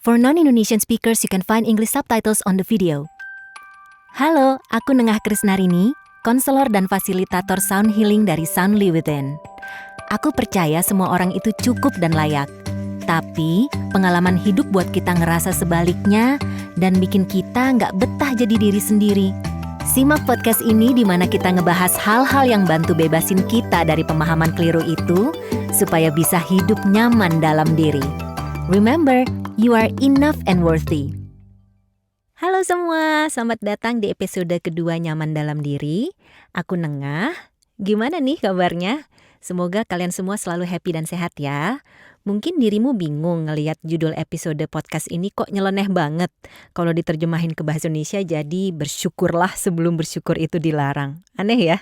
For non-Indonesian speakers, you can find English subtitles on the video. Halo, aku Nengah Krisnarini, konselor dan fasilitator sound healing dari Soundly Within. Aku percaya semua orang itu cukup dan layak. Tapi, pengalaman hidup buat kita ngerasa sebaliknya dan bikin kita nggak betah jadi diri sendiri. Simak podcast ini di mana kita ngebahas hal-hal yang bantu bebasin kita dari pemahaman keliru itu, supaya bisa hidup nyaman dalam diri. Remember, you are enough and worthy. Halo semua, selamat datang di episode kedua Nyaman Dalam Diri. Aku Nengah. Gimana nih kabarnya? Semoga kalian semua selalu happy dan sehat ya. Mungkin dirimu bingung ngelihat judul episode podcast ini kok nyeleneh banget. Kalau diterjemahin ke bahasa Indonesia jadi bersyukurlah sebelum bersyukur itu dilarang. Aneh ya?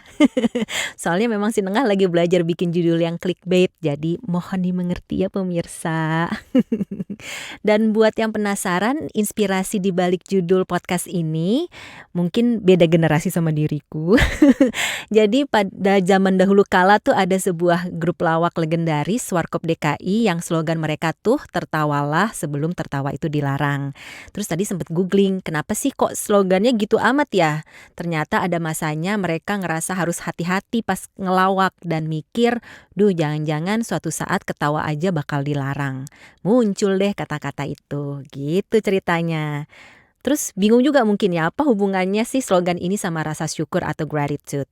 Soalnya memang si Nengah lagi belajar bikin judul yang clickbait. Jadi mohon dimengerti ya pemirsa. Dan buat yang penasaran inspirasi di balik judul podcast ini, mungkin beda generasi sama diriku. Jadi pada zaman dahulu kala tuh ada sebuah grup lawak legendaris Warkop DKI yang slogan mereka tuh tertawalah sebelum tertawa itu dilarang. Terus tadi sempet googling, kenapa sih kok slogannya gitu amat ya? Ternyata ada masanya mereka ngerasa harus hati-hati pas ngelawak dan mikir, duh jangan-jangan suatu saat ketawa aja bakal dilarang. Muncul deh kata-kata itu, gitu ceritanya. Terus bingung juga mungkin ya, apa hubungannya sih slogan ini sama rasa syukur atau gratitude?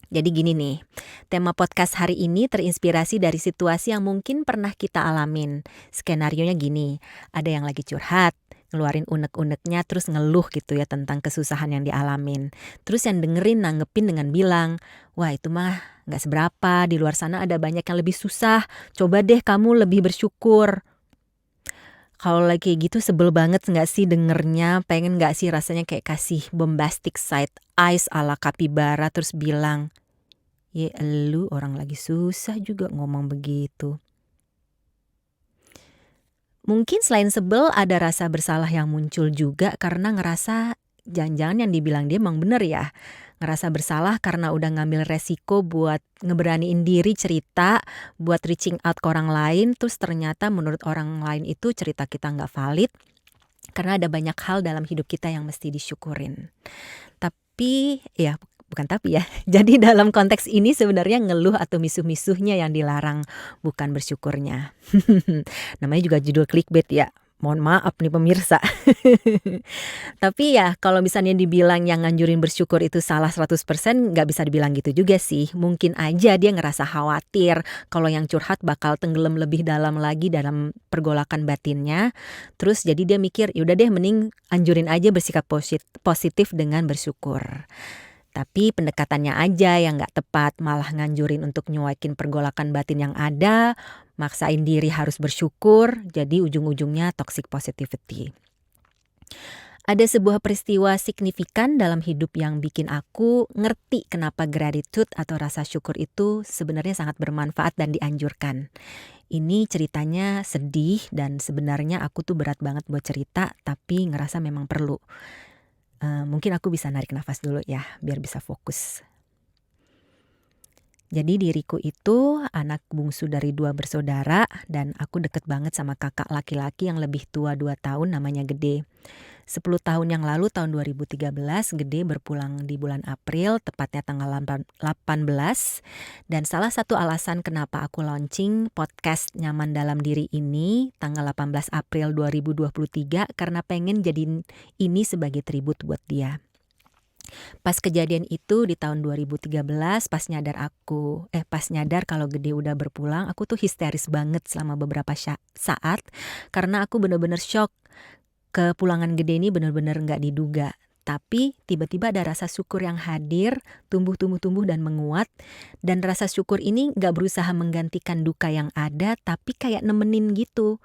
Jadi gini nih, tema podcast hari ini terinspirasi dari situasi yang mungkin pernah kita alamin. Skenarionya gini, ada yang lagi curhat, ngeluarin unek-uneknya terus ngeluh gitu ya tentang kesusahan yang dialamin. Terus yang dengerin nanggepin dengan bilang, wah itu mah gak seberapa, di luar sana ada banyak yang lebih susah, coba deh kamu lebih bersyukur. Kalau lagi kayak gitu sebel banget gak sih dengernya, pengen gak sih rasanya kayak kasih bombastic side eyes ala kapibara terus bilang, ya elu orang lagi susah juga ngomong begitu. Mungkin selain sebel ada rasa bersalah yang muncul juga karena ngerasa jangan-jangan yang dibilang dia emang bener ya. Ngerasa bersalah karena udah ngambil resiko buat ngeberaniin diri cerita, buat reaching out ke orang lain, terus ternyata menurut orang lain itu cerita kita gak valid. Karena ada banyak hal dalam hidup kita yang mesti disyukurin. Tapi ya bukan tapi ya, jadi dalam konteks ini sebenarnya ngeluh atau misuh-misuhnya yang dilarang, bukan bersyukurnya. Namanya juga judul clickbait ya, mohon maaf nih pemirsa. Tapi ya kalau misalnya dibilang yang nganjurin bersyukur itu salah 100% gak bisa dibilang gitu juga sih. Mungkin aja dia ngerasa khawatir kalau yang curhat bakal tenggelam lebih dalam lagi dalam pergolakan batinnya. Terus jadi dia mikir yaudah deh mending anjurin aja bersikap positif dengan bersyukur. Tapi pendekatannya aja yang gak tepat, malah nganjurin untuk nyuakin pergolakan batin yang ada, maksain diri harus bersyukur, jadi ujung-ujungnya toxic positivity. Ada sebuah peristiwa signifikan dalam hidup yang bikin aku ngerti kenapa gratitude atau rasa syukur itu sebenarnya sangat bermanfaat dan dianjurkan. Ini ceritanya sedih dan sebenarnya aku tuh berat banget buat cerita tapi ngerasa memang perlu. Mungkin aku bisa narik nafas dulu ya biar bisa fokus. Jadi diriku itu anak bungsu dari 2 bersaudara dan aku deket banget sama kakak laki-laki yang lebih tua 2 tahun namanya Gede. 10 tahun yang lalu tahun 2013 Gede berpulang di bulan April tepatnya tanggal 18 dan salah satu alasan kenapa aku launching podcast Nyaman Dalam Diri ini tanggal 18 April 2023 karena pengen jadiin ini sebagai tribut buat dia. Pas kejadian itu di tahun 2013 pas nyadar kalau Gede udah berpulang, aku tuh histeris banget selama beberapa saat karena aku bener-bener shock. Kepulangan Gede ini bener-bener gak diduga. Tapi tiba-tiba ada rasa syukur yang hadir, tumbuh dan menguat. Dan rasa syukur ini gak berusaha menggantikan duka yang ada, tapi kayak nemenin gitu.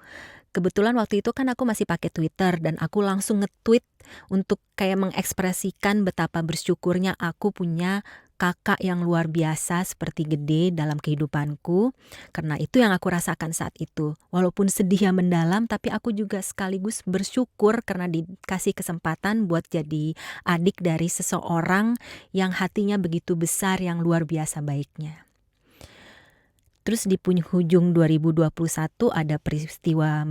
Kebetulan waktu itu kan aku masih pakai Twitter dan aku langsung nge-tweet untuk kayak mengekspresikan betapa bersyukurnya aku punya kakak yang luar biasa seperti Gede dalam kehidupanku. Karena itu yang aku rasakan saat itu. Walaupun sedih yang mendalam tapi aku juga sekaligus bersyukur karena dikasih kesempatan buat jadi adik dari seseorang yang hatinya begitu besar yang luar biasa baiknya. Terus di penghujung 2021 ada peristiwa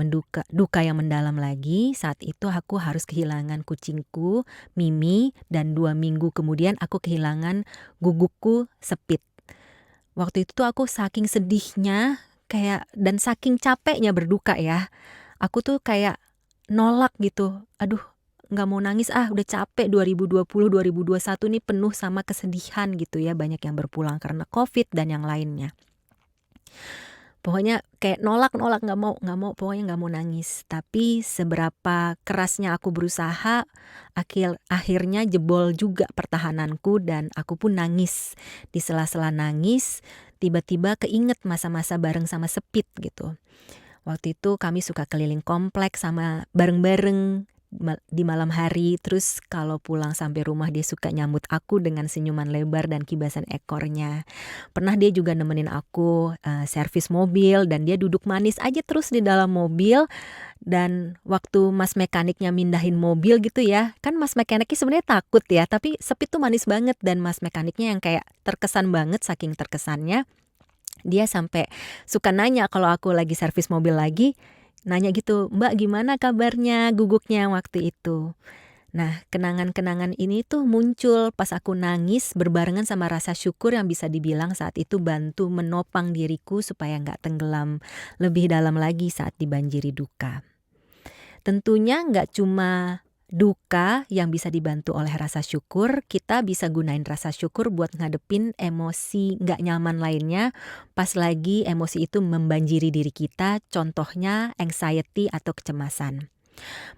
duka yang mendalam lagi. Saat itu aku harus kehilangan kucingku, Mimi, dan 2 minggu kemudian aku kehilangan gugukku, Sepit. Waktu itu tuh aku saking sedihnya dan saking capeknya berduka ya. Aku tuh kayak nolak gitu. Aduh, nggak mau nangis udah capek 2020, 2021 nih penuh sama kesedihan gitu ya. Banyak yang berpulang karena COVID dan yang lainnya. Pokoknya kayak nolak, nggak mau, pokoknya nggak mau nangis. Tapi seberapa kerasnya aku berusaha, akhirnya jebol juga pertahananku dan aku pun nangis. Di sela-sela nangis, tiba-tiba keinget masa-masa bareng sama Sepit gitu. Waktu itu kami suka keliling kompleks sama bareng-bareng di malam hari. Terus kalau pulang sampai rumah dia suka nyambut aku dengan senyuman lebar dan kibasan ekornya. Pernah dia juga nemenin aku servis mobil dan dia duduk manis aja terus di dalam mobil. Dan waktu mas mekaniknya mindahin mobil gitu ya, kan mas mekaniknya sebenarnya takut ya, tapi Sepit tuh manis banget dan mas mekaniknya yang kayak terkesan banget saking terkesannya. Dia sampai suka nanya kalau aku lagi servis mobil lagi, nanya gitu, "Mbak gimana kabarnya guguknya waktu itu?" Nah, kenangan-kenangan ini tuh muncul pas aku nangis berbarengan sama rasa syukur yang bisa dibilang saat itu bantu menopang diriku supaya nggak tenggelam lebih dalam lagi saat dibanjiri duka. Tentunya nggak cuma duka yang bisa dibantu oleh rasa syukur, kita bisa gunain rasa syukur buat ngadepin emosi nggak nyaman lainnya pas lagi emosi itu membanjiri diri kita, contohnya anxiety atau kecemasan.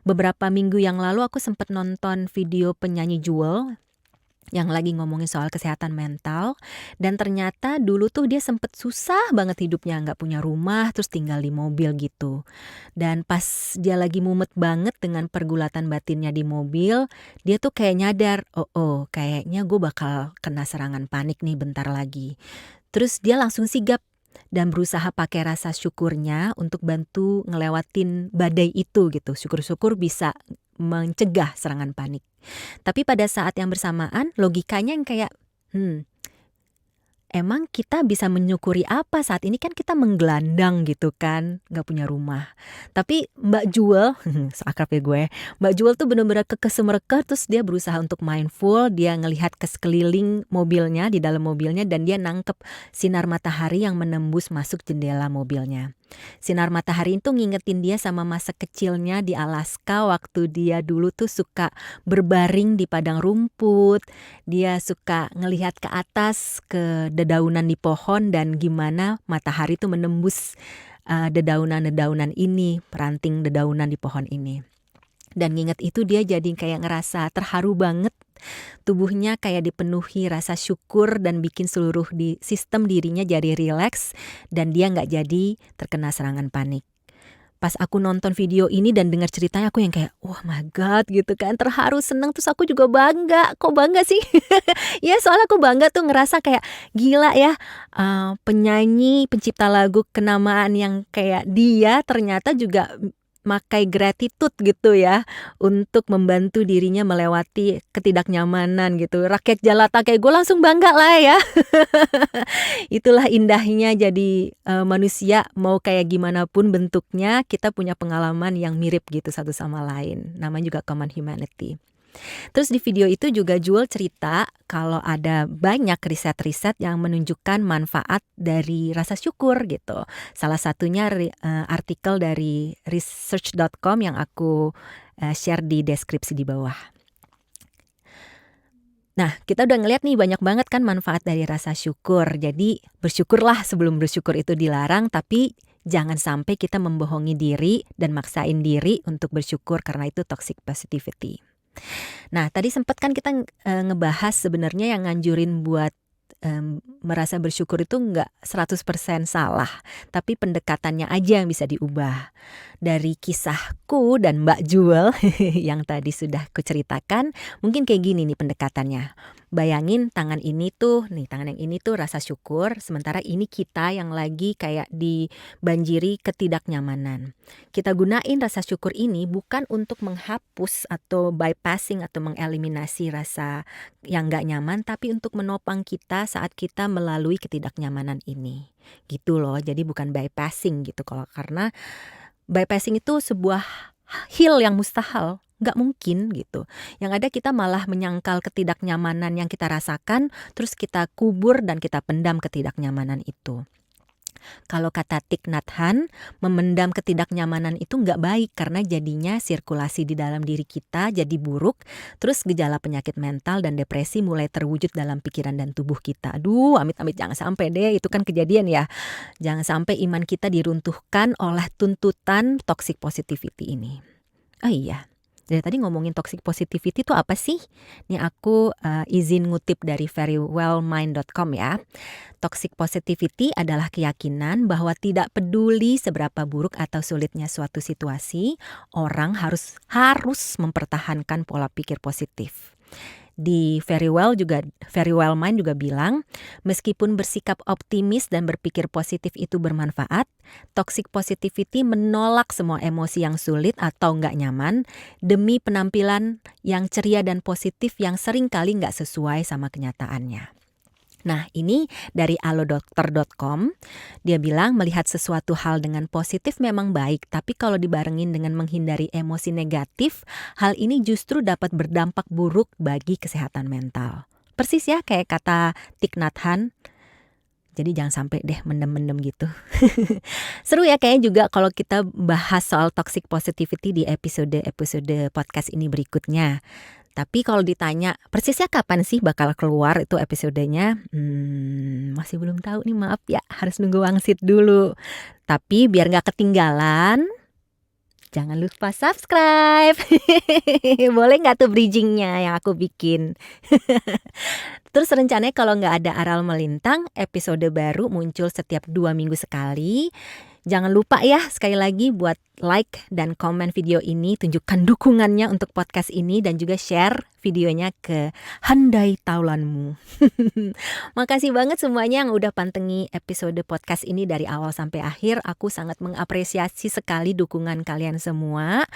Beberapa minggu yang lalu aku sempat nonton video penyanyi Jewel yang lagi ngomongin soal kesehatan mental, dan ternyata dulu tuh dia sempet susah banget hidupnya, nggak punya rumah, terus tinggal di mobil gitu. Dan pas dia lagi mumet banget dengan pergulatan batinnya di mobil, dia tuh kayak nyadar, oh kayaknya gue bakal kena serangan panik nih bentar lagi. Terus dia langsung sigap dan berusaha pakai rasa syukurnya untuk bantu ngelewatin badai itu gitu. Syukur-syukur bisa mencegah serangan panik. Tapi pada saat yang bersamaan logikanya yang kayak, emang kita bisa menyukuri apa saat ini, kan kita menggelandang gitu kan, gak punya rumah. Tapi Mbak Jewel, seakrab ya gue, Mbak Jewel tuh bener-bener kekeh-semerkeh, terus dia berusaha untuk mindful, dia ngelihat ke sekeliling mobilnya, di dalam mobilnya, dan dia nangkep sinar matahari yang menembus masuk jendela mobilnya. Sinar matahari itu ngingetin dia sama masa kecilnya di Alaska waktu dia dulu tuh suka berbaring di padang rumput. Dia suka ngelihat ke atas ke dedaunan di pohon dan gimana matahari tuh menembus dedaunan-dedaunan ini, peranting dedaunan di pohon ini. Dan nginget itu dia jadi kayak ngerasa terharu banget. Tubuhnya kayak dipenuhi rasa syukur dan bikin seluruh sistem dirinya jadi rileks dan dia nggak jadi terkena serangan panik. Pas aku nonton video ini dan dengar ceritanya aku yang kayak, oh my god gitu kan, terharu, seneng, terus aku juga bangga. Kok bangga sih? Ya soalnya aku bangga tuh ngerasa kayak gila ya, penyanyi, pencipta lagu kenamaan yang kayak dia ternyata juga makai gratitude gitu ya untuk membantu dirinya melewati ketidaknyamanan gitu. Rakyat jelata kayak gue langsung bangga lah ya. Itulah indahnya jadi manusia, mau kayak gimana pun bentuknya, kita punya pengalaman yang mirip gitu satu sama lain. Namanya juga common humanity. Terus di video itu juga Jewel cerita kalau ada banyak riset-riset yang menunjukkan manfaat dari rasa syukur gitu. Salah satunya artikel dari research.com yang aku share di deskripsi di bawah. Nah, kita udah ngeliat nih banyak banget kan manfaat dari rasa syukur. Jadi bersyukurlah sebelum bersyukur itu dilarang, tapi jangan sampai kita membohongi diri dan maksain diri untuk bersyukur karena itu toxic positivity. Nah, tadi sempat kan kita ngebahas sebenarnya yang nganjurin buat merasa bersyukur itu nggak 100% salah, tapi pendekatannya aja yang bisa diubah. Dari kisahku dan Mbak Jewel yang tadi sudah kuceritakan, mungkin kayak gini nih pendekatannya. Bayangin tangan yang ini tuh rasa syukur, sementara ini kita yang lagi kayak dibanjiri ketidaknyamanan. Kita gunain rasa syukur ini bukan untuk menghapus atau bypassing atau mengeliminasi rasa yang gak nyaman, tapi untuk menopang kita saat kita melalui ketidaknyamanan ini. Gitu loh, jadi bukan bypassing gitu. Karena bypassing itu sebuah heal yang mustahil. Gak mungkin gitu. Yang ada kita malah menyangkal ketidaknyamanan yang kita rasakan, terus kita kubur dan kita pendam ketidaknyamanan itu. Kalau kata Thich Nhat Hanh, memendam ketidaknyamanan itu gak baik karena jadinya sirkulasi di dalam diri kita jadi buruk, terus gejala penyakit mental dan depresi mulai terwujud dalam pikiran dan tubuh kita. Aduh, amit-amit jangan sampai deh, itu kan kejadian ya. Jangan sampai iman kita diruntuhkan oleh tuntutan toxic positivity ini. Oh iya, dari tadi ngomongin toxic positivity itu apa sih? Nih aku izin ngutip dari verywellmind.com ya. Toxic positivity adalah keyakinan bahwa tidak peduli seberapa buruk atau sulitnya suatu situasi, orang harus mempertahankan pola pikir positif. Di Verywell Mind juga bilang, meskipun bersikap optimis dan berpikir positif itu bermanfaat, toxic positivity menolak semua emosi yang sulit atau nggak nyaman demi penampilan yang ceria dan positif yang seringkali nggak sesuai sama kenyataannya. Nah, ini dari alodokter.com, dia bilang melihat sesuatu hal dengan positif memang baik, tapi kalau dibarengin dengan menghindari emosi negatif, hal ini justru dapat berdampak buruk bagi kesehatan mental. Persis ya kayak kata Thich Nhat Hanh. Jadi jangan sampai deh mendem-mendem gitu. Seru ya kayaknya juga kalau kita bahas soal toxic positivity di episode podcast ini berikutnya. Tapi kalau ditanya persisnya kapan sih bakal keluar itu episodenya, masih belum tahu nih, maaf ya, harus nunggu wangsit dulu. Tapi biar gak ketinggalan, jangan lupa subscribe. Boleh gak tuh bridgingnya yang aku bikin? Terus rencananya kalau gak ada Aral Melintang, episode baru muncul setiap 2 minggu sekali. Jangan lupa ya sekali lagi buat like dan komen video ini, tunjukkan dukungannya untuk podcast ini dan juga share videonya ke handai taulanmu. Makasih banget semuanya yang udah pantengi episode podcast ini dari awal sampai akhir. Aku sangat mengapresiasi sekali dukungan kalian semua.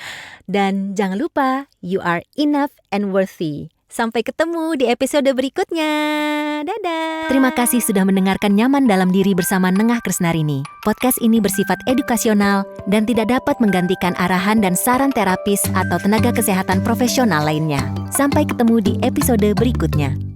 Dan jangan lupa, you are enough and worthy. Sampai ketemu di episode berikutnya. Dadah. Terima kasih sudah mendengarkan Nyaman Dalam Diri bersama Nengah Krisnarini. Podcast ini bersifat edukasional dan tidak dapat menggantikan arahan dan saran terapis atau tenaga kesehatan profesional lainnya. Sampai ketemu di episode berikutnya.